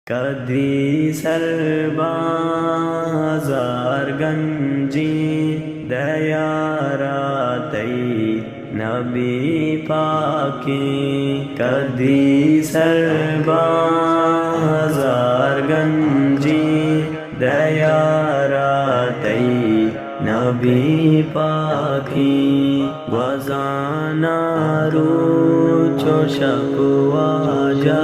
کدی سربازار گنجی دیاراتی نبی پاکی کدی سربازار گنجی دیاراتی نبی پاکی وزانا روچو شکواجا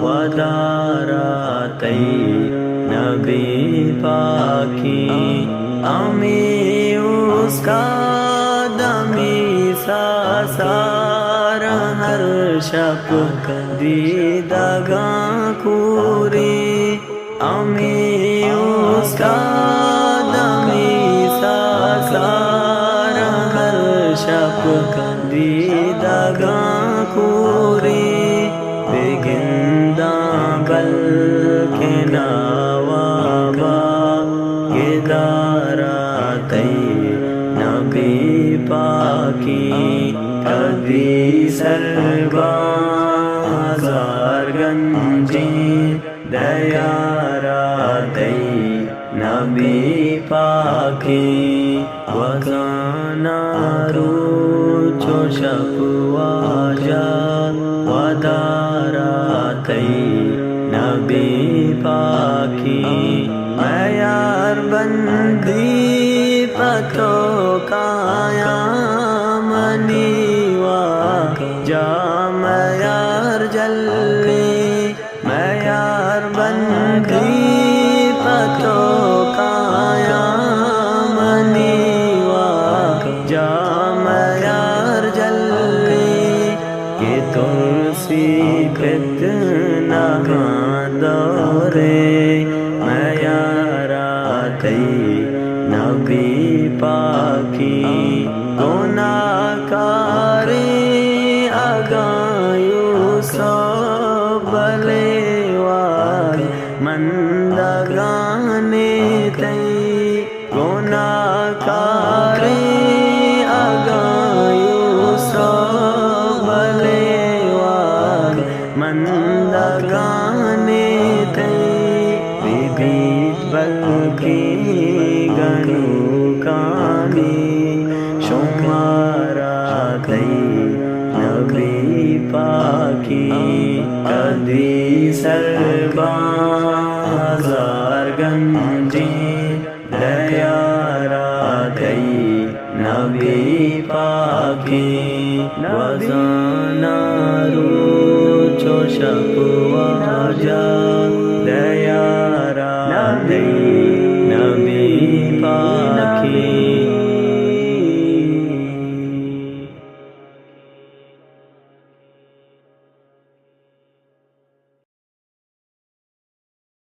وداراتی نبی پاکی امی اس کا دمی ساسار ہر شب دیدگاں کوری امی اس کا دمی ساسار ہر شب دیدگاں کوری بل کے نوابا گداراتی نبی پاکی کدی سربازار گنجی دیاراتی نبی پاکی وزانا روچو شکواجا وداراتی نبی پاکی میں یار بندی پتو کایا منیوا جا میں یار جلی میں یار بندی پتو کایا منیوا جا میں یار جلی کہ تلسی کتنا دورے میں یاراتی نبی پاکی گناہکاری اگایو سو بلیوار مندگانے تی گناہکاری اگایو سو بلیوار مندگانے تی بیت بلکی گنو کانی شماراتی نبی پاکی کدی سربازار گنجی دیاراتی نبی پاکی وزانا روچو شکواجا دیاراتی نبی پاکی